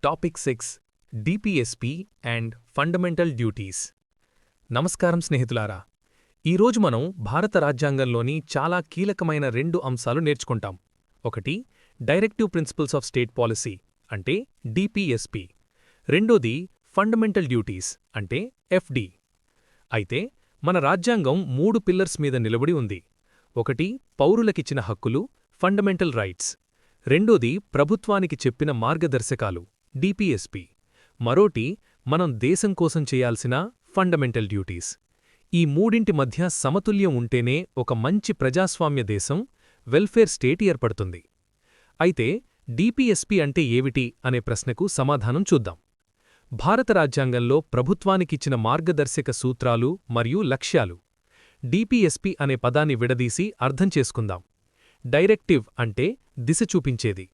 Topic 6 DPSP and fundamental duties. నమస్కారం స్నేహితులారా, ఈరోజు మనం భారత రాజ్యాంగంలోని చాలా కీలకమైన రెండు అంశాలు నేర్చుకుంటాం. ఒకటి, directive principles of state policy అంటే డిపిఎస్పి. రెండోది, ఫండమెంటల్ డ్యూటీస్ అంటే ఎఫ్డి. అయితే మన రాజ్యాంగం 3 పిల్లర్స్ మీద నిలబడి ఉంది. ఒకటి, పౌరులకిచ్చిన హక్కులు, ఫండమెంటల్ రైట్స్. రెండోది, ప్రభుత్వానికి చెప్పిన మార్గదర్శకాలు, డిపిఎస్పి. మరోటి, మనం దేశం కోసం చేయాల్సిన ఫండమెంటల్ డ్యూటీస్. ఈ మూడింటి మధ్య సమతుల్యం ఉంటేనే ఒక మంచి ప్రజాస్వామ్య దేశం, వెల్ఫేర్ స్టేట్ ఏర్పడుతుంది. అయితే డిపిఎస్పి అంటే ఏమిటి అనే ప్రశ్నకు సమాధానం చూద్దాం. భారత రాజ్యాంగంలో ప్రభుత్వానికిచ్చిన మార్గదర్శక సూత్రాలు మరియు లక్ష్యాలు. డిపిఎస్పి అనే పదాన్ని విడదీసి అర్థం చేసుకుందాం. డైరెక్టివ్ అంటే దిశ చూపించేది,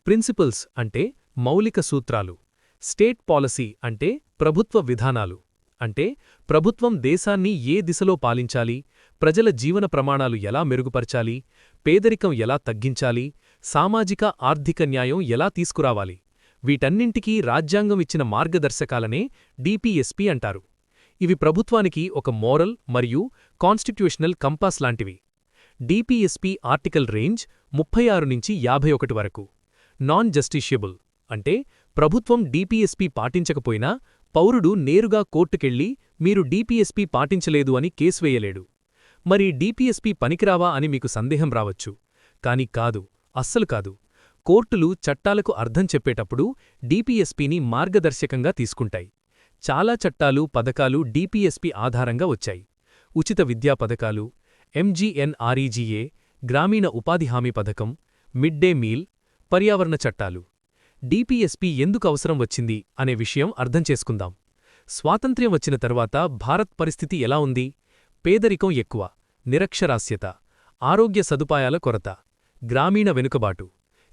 ప్రిన్సిపల్స్ అంటే మౌలిక సూత్రాలు, స్టేట్ పాలసీ అంటే ప్రభుత్వ విధానాలు, అంటే ప్రభుత్వం దేశాన్ని ఏ దిశలో పాలించాలి, ప్రజల జీవన ప్రమాణాలు ఎలా మెరుగుపరచాలి, పేదరికం ఎలా తగ్గించాలి, సామాజిక ఆర్థిక న్యాయం ఎలా తీసుకురావాలి. వీటన్నింటికీ రాజ్యాంగం ఇచ్చిన మార్గదర్శకాలనే డిపిఎస్పి అంటారు. ఇవి ప్రభుత్వానికి ఒక మోరల్ మరియు కాన్స్టిట్యూషనల్ కంపాస్ లాంటివి. డిపిఎస్పి ఆర్టికల్ రేంజ్ 36 నుంచి 51 వరకు. నాన్ జస్టిషియబుల్ అంటే ప్రభుత్వం డిపిఎస్పి పాటించకపోయినా పౌరుడు నేరుగా కోర్టుకెళ్లి మీరు డిపిఎస్పి పాటించలేదు అని కేసు వేయలేడు. మరి డిపిఎస్పి పనికిరావా అని మీకు సందేహం రావచ్చు. కాని కాదు, అస్సలు కాదు. కోర్టులు చట్టాలకు అర్థం చెప్పేటప్పుడు డిపిఎస్పిని మార్గదర్శకంగా తీసుకుంటాయి. చాలా చట్టాలు, పథకాలు డిపిఎస్పి ఆధారంగా వచ్చాయి. ఉచిత విద్యా పథకాలు, ఎంజీఎన్ఆర్ఈజీఏ, గ్రామీణ ఉపాధి హామీ పథకం, మిడ్ డే మీల్, పర్యావరణ చట్టాలు. డిపిఎస్పి ఎందుకు అవసరం వచ్చింది అనే విషయం అర్థం చేసుకుందాం. స్వాతంత్ర్యం వచ్చిన తర్వాత భారత్ పరిస్థితి ఎలా ఉంది? పేదరికం ఎక్కువ, నిరక్షరాస్యత, ఆరోగ్య సదుపాయాల కొరత, గ్రామీణ వెనుకబాటు.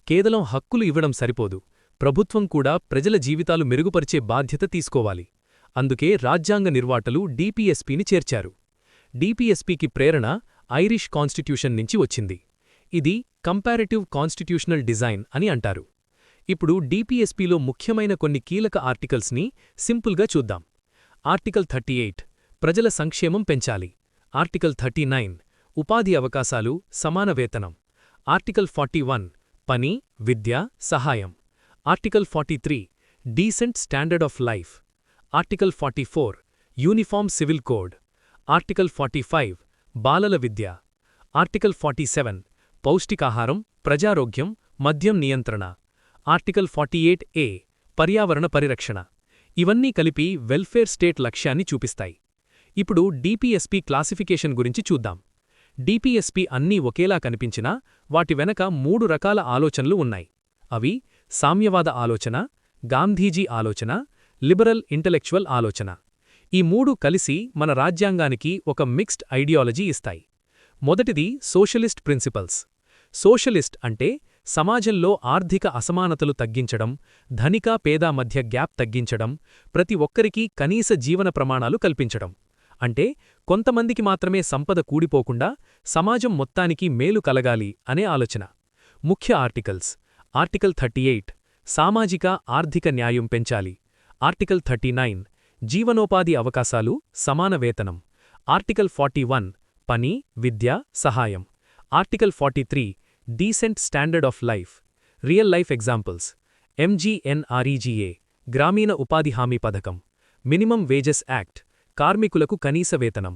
కేవలం హక్కులు ఇవ్వడం సరిపోదు, ప్రభుత్వం కూడా ప్రజల జీవితాలు మెరుగుపరిచే బాధ్యత తీసుకోవాలి. అందుకే రాజ్యాంగ నిర్వాటలు డిపిఎస్పిని చేర్చారు. డిపిఎస్పికి ప్రేరణ ఐరిష్ కాన్స్టిట్యూషన్ నుంచి వచ్చింది. ఇది కంపారిటివ్ కాన్స్టిట్యూషనల్ డిజైన్ అని అంటారు. ఇప్పుడు డిపిఎస్పిలో ముఖ్యమైన కొన్ని కీలక ఆర్టికల్స్ని సింపుల్గా చూద్దాం. ఆర్టికల్ 38 ప్రజల సంక్షేమం పెంచాలి. ఆర్టికల్ 39 ఉపాధి అవకాశాలు, సమాన వేతనం. ఆర్టికల్ 41 పని, విద్య, సహాయం. Article 43 decent standard of life. Article 44 uniform civil code. Article 45 బాలల విద్య. ఆర్టికల్ 47 పౌష్టికాహారం, ప్రజారోగ్యం, మద్యం నియంత్రణ. ఆర్టికల్ 48A పర్యావరణ పరిరక్షణ. ఇవన్నీ కలిపి వెల్ఫేర్ స్టేట్ లక్ష్యాన్ని చూపిస్తాయి. ఇప్పుడు డిపిఎస్పి క్లాసిఫికేషన్ గురించి చూద్దాం. డిపిఎస్పి అన్నీ ఒకేలా కనిపించినా వాటి వెనక 3 రకాల ఆలోచనలు ఉన్నాయి. అవి సామ్యవాద ఆలోచన, గాంధీజీ ఆలోచన, లిబరల్ ఇంటలెక్చువల్ ఆలోచన. ఈ 3 కలిసి మన రాజ్యాంగానికి ఒక మిక్స్డ్ ఐడియాలజీ ఇస్తాయి. మొదటిది సోషలిస్ట్ ప్రిన్సిపల్స్. సోషలిస్ట్ అంటే సమాజంలో ఆర్థిక అసమానతలు తగ్గించడం, ధనిక పేద మధ్య గ్యాప్ తగ్గించడం, ప్రతి ఒక్కరికీ కనీస జీవన ప్రమాణాలు కల్పించడం. అంటే కొంతమందికి మాత్రమే సంపద కూడిపోకుండా సమాజం మొత్తానికి మేలు కలగాలి అనే ఆలోచన. ముఖ్య ఆర్టికల్స్. ఆర్టికల్ 38 సామాజిక ఆర్థిక న్యాయం పెంచాలి. ఆర్టికల్ 39 జీవనోపాధి అవకాశాలు, సమాన వేతనం. ఆర్టికల్ 41 పని, విద్య, సహాయం. Article 43 decent standard of life. Real life examples. MGNREGA గ్రామీణ ఉపాధి హామీ పథకం. మినిమం వేజెస్ యాక్ట్ కార్మికులకు కనీస వేతనం.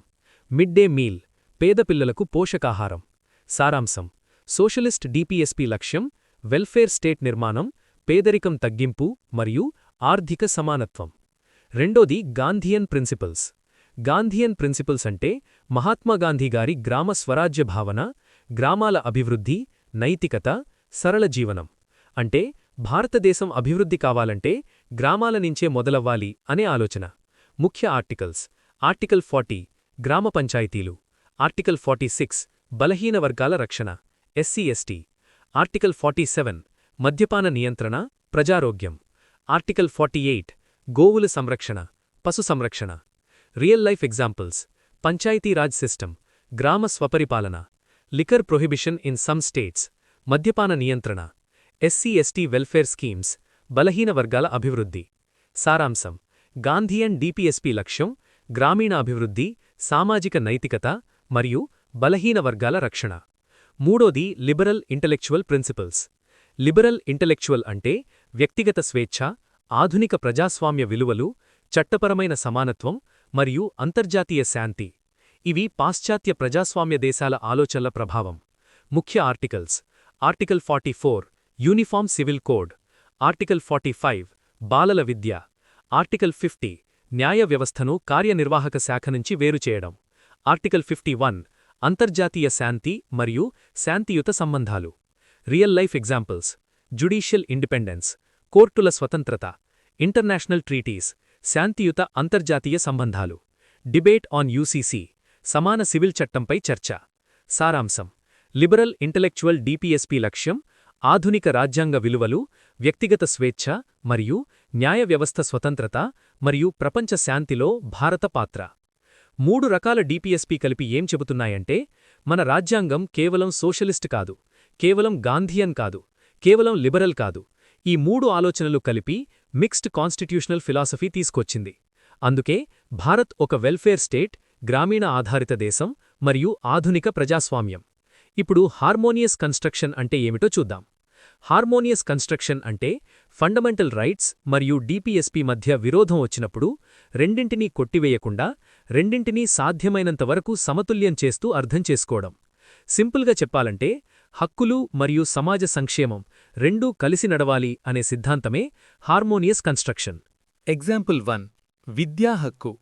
మిడ్ డే మీల్ పేద పిల్లలకు పోషకాహారం. సారాంశం: సోషలిస్ట్ డిపిఎస్పి లక్ష్యం వెల్ఫేర్ స్టేట్ నిర్మాణం, పేదరికం తగ్గింపు మరియు ఆర్థిక సమానత్వం. రెండోది గాంధీయన్ ప్రిన్సిపల్స్. గాంధీయన్ ప్రిన్సిపల్స్ అంటే మహాత్మాగాంధీ గారి గ్రామ స్వరాజ్య భావన, గ్రామాల అభివృద్ధి, నైతికత, సరళ జీవనం. అంటే భారతదేశం అభివృద్ధి కావాలంటే గ్రామాల నుంచే మొదలవ్వాలి అనే ఆలోచన. ముఖ్య ఆర్టికల్స్. ఆర్టికల్ 40 గ్రామ పంచాయతీలు. ఆర్టికల్ 46 బలహీన వర్గాల రక్షణ, ఎస్సీ ఎస్టీ. ఆర్టికల్ 47 మద్యపాన నియంత్రణ, ప్రజారోగ్యం. ఆర్టికల్ 48 గోవుల సంరక్షణ, పశు సంరక్షణ. Real life examples. Panchayati Raj system, గ్రామ స్వపరిపాలన. Liquor prohibition in some states, మద్యపాన నియంత్రణ. ఎస్సీ ఎస్టీ వెల్ఫేర్ స్కీమ్స్, బలహీన వర్గాల అభివృద్ధి. సారాంశం: గాంధీయన్ డిపిఎస్పి లక్ష్యం గ్రామీణ అభివృద్ధి, సామాజిక నైతికత మరియు బలహీన వర్గాల రక్షణ. మూడోది liberal intellectual principles. Liberal intellectual అంటే వ్యక్తిగత స్వేచ్ఛ, ఆధునిక ప్రజాస్వామ్య విలువలు, చట్టపరమైన సమానత్వం మరియు అంతర్జాతీయ శాంతి. ఇవి పాశ్చాత్య ప్రజాస్వామ్య దేశాల ఆలోచనల ప్రభావం. ముఖ్య articles: article 44 uniform civil code, article 45 బాలల విద్య, ఆర్టికల్ 50 న్యాయ వ్యవస్థను కార్యనిర్వాహక శాఖ నుంచి వేరుచేయడం, ఆర్టికల్ 51 అంతర్జాతీయ శాంతి మరియు శాంతియుత సంబంధాలు. Real life examples: judicial independence, కోర్టుల స్వతంత్రత, ఇంటర్నేషనల్ ట్రీటీస్, శాంతియుత అంతర్జాతీయ సంబంధాలు. డిబేట్ ఆన్ యూసీసీ సమాన సివిల్ చట్టంపై చర్చ. సారాంశం: లిబరల్ ఇంటలెక్చువల్ డిపిఎస్పి లక్ష్యం ఆధునిక రాజ్యాంగ విలువలు, వ్యక్తిగత స్వేచ్ఛ మరియు న్యాయ వ్యవస్థ స్వతంత్రత మరియు ప్రపంచ శాంతిలో భారత పాత్ర. 3 రకాల డిపిఎస్పి కలిపి ఏం చెబుతున్నాయంటే, మన రాజ్యాంగం కేవలం సోషలిస్ట్ కాదు, కేవలం గాంధీయన్ కాదు, కేవలం లిబరల్ కాదు. ఈ 3 ఆలోచనలు కలిపి మిక్స్డ్ కాన్స్టిట్యూషనల్ ఫిలాసఫీ తీసుకొచ్చింది. అందుకే భారత్ ఒక వెల్ఫేర్ స్టేట్, గ్రామీణ ఆధారిత దేశం మరియు ఆధునిక ప్రజాస్వామ్యం. ఇప్పుడు హార్మోనియస్ కన్స్ట్రక్షన్ అంటే ఏమిటో చూద్దాం. హార్మోనియస్ కన్స్ట్రక్షన్ అంటే ఫండమెంటల్ రైట్స్ మరియు డిపిఎస్పి మధ్య విరోధం వచ్చినప్పుడు రెండింటినీ కొట్టివేయకుండా రెండింటినీ సాధ్యమైనంతవరకు సమతుల్యం చేస్తూ అర్థం చేసుకోవడం. సింపుల్గా చెప్పాలంటే హక్కులు మరియు సమాజ సంక్షేమం రెండూ కలిసి నడవాలి అనే సిద్ధాంతమే హార్మోనియస్ కన్స్ట్రక్షన్. ఎగ్జాంపుల్ 1 విద్యా హక్కు.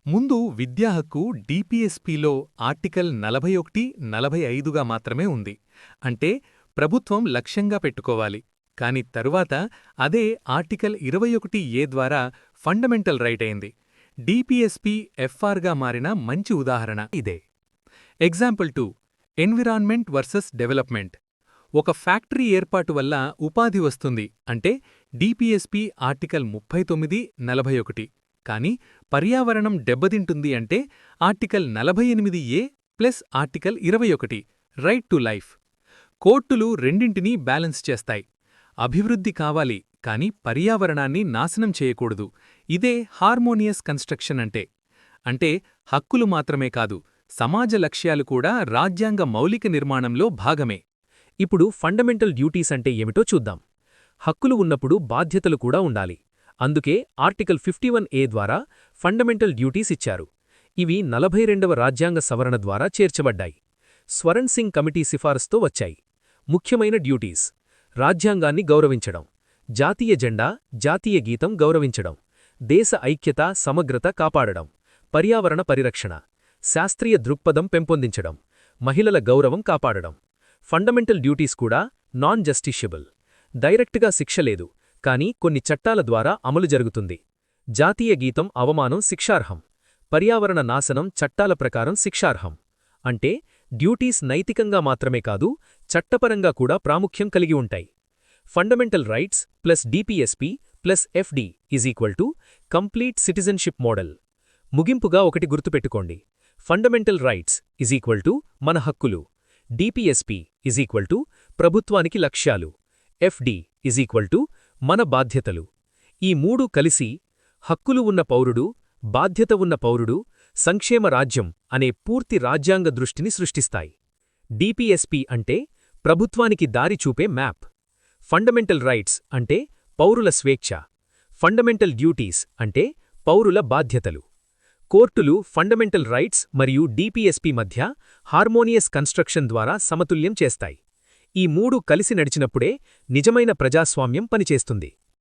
ముందు విద్యా హక్కు డిపిఎస్పిలో ఆర్టికల్ 41, 45గా మాత్రమే ఉంది. అంటే ప్రభుత్వం లక్ష్యంగా పెట్టుకోవాలి. కాని తరువాత అదే ఆర్టికల్ 21A ద్వారా ఫండమెంటల్ రైట్ అయింది. డిపిఎస్పి ఎఫ్ఆర్గా మారిన మంచి ఉదాహరణ ఇదే. Example 2 environment versus development. ఒక ఫ్యాక్టరీ ఏర్పాటు వల్ల ఉపాధి వస్తుంది అంటే డిపిఎస్పి ఆర్టికల్ 39, 41. కానీ పర్యావరణం దెబ్బతింటుంది అంటే article 48A plus article 21 right to life. కోర్టులు రెండింటినీ బ్యాలెన్స్ చేస్తాయి. అభివృద్ధి కావాలి, కాని పర్యావరణాన్ని నాశనం చేయకూడదు. ఇదే హార్మోనియస్ కన్స్ట్రక్షన్ అంటే హక్కులు మాత్రమే కాదు, సమాజ లక్ష్యాలు కూడా రాజ్యాంగ మౌలిక నిర్మాణంలో భాగమే. ఇప్పుడు ఫండమెంటల్ డ్యూటీస్ అంటే ఏమిటో చూద్దాం. హక్కులు ఉన్నప్పుడు బాధ్యతలు కూడా ఉండాలి. అందుకే ఆర్టికల్ 51A ద్వారా ఫండమెంటల్ డ్యూటీస్ ఇచ్చారు. ఇవి 42వ రాజ్యాంగ సవరణ ద్వారా చేర్చబడ్డాయి. స్వరణ్ సింగ్ కమిటీ సిఫారసుతో వచ్చాయి. ముఖ్యమైన డ్యూటీస్: రాజ్యాంగాన్ని గౌరవించడం, జాతీయ జెండా, జాతీయ గీతం గౌరవించడం, దేశ ఐక్యత, సమగ్రత కాపాడడం, పర్యావరణ పరిరక్షణ, శాస్త్రీయ దృక్పథం పెంపొందించడం, మహిళల గౌరవం కాపాడడం. ఫండమెంటల్ డ్యూటీస్ కూడా నాన్ జస్టిషియబుల్. డైరెక్ట్గా శిక్ష లేదు, కానీ కొన్ని చట్టాల ద్వారా అమలు జరుగుతుంది. జాతీయ గీతం అవమానం శిక్షార్హం, పర్యావరణ నాశనం చట్టాల ప్రకారం శిక్షార్హం. అంటే డ్యూటీస్ నైతికంగా మాత్రమే కాదు, చట్టపరంగా కూడా ప్రాముఖ్యం కలిగి ఉంటాయి. Fundamental rights plus DPSP plus FD = complete citizenship model. ముగింపుగా ఒకటి గుర్తుపెట్టుకోండి: ఫండమెంటల్ రైట్స్ మన హక్కులు, డిపిఎస్పి ప్రభుత్వానికి లక్ష్యాలు, ఎఫ్డి మన బాధ్యతలు. ఈ 3 కలిసి హక్కులు ఉన్న పౌరుడు, బాధ్యత ఉన్న పౌరుడు, సంక్షేమ రాజ్యం అనే పూర్తి రాజ్యాంగ దృష్టిని సృష్టిస్తాయి. డిపిఎస్పి అంటే ప్రభుత్వానికి దారి చూపే మ్యాప్. ఫండమెంటల్ రైట్స్ అంటే పౌరుల స్వేచ్ఛ. ఫండమెంటల్ డ్యూటీస్ అంటే పౌరుల బాధ్యతలు. కోర్టులు ఫండమెంటల్ రైట్స్ మరియు డిపిఎస్పి మధ్య హార్మోనియస్ కన్స్ట్రక్షన్ ద్వారా సమతుల్యం చేస్తాయి. ఈ 3 కలిసి నడిచినప్పుడే నిజమైన ప్రజాస్వామ్యం పనిచేస్తుంది.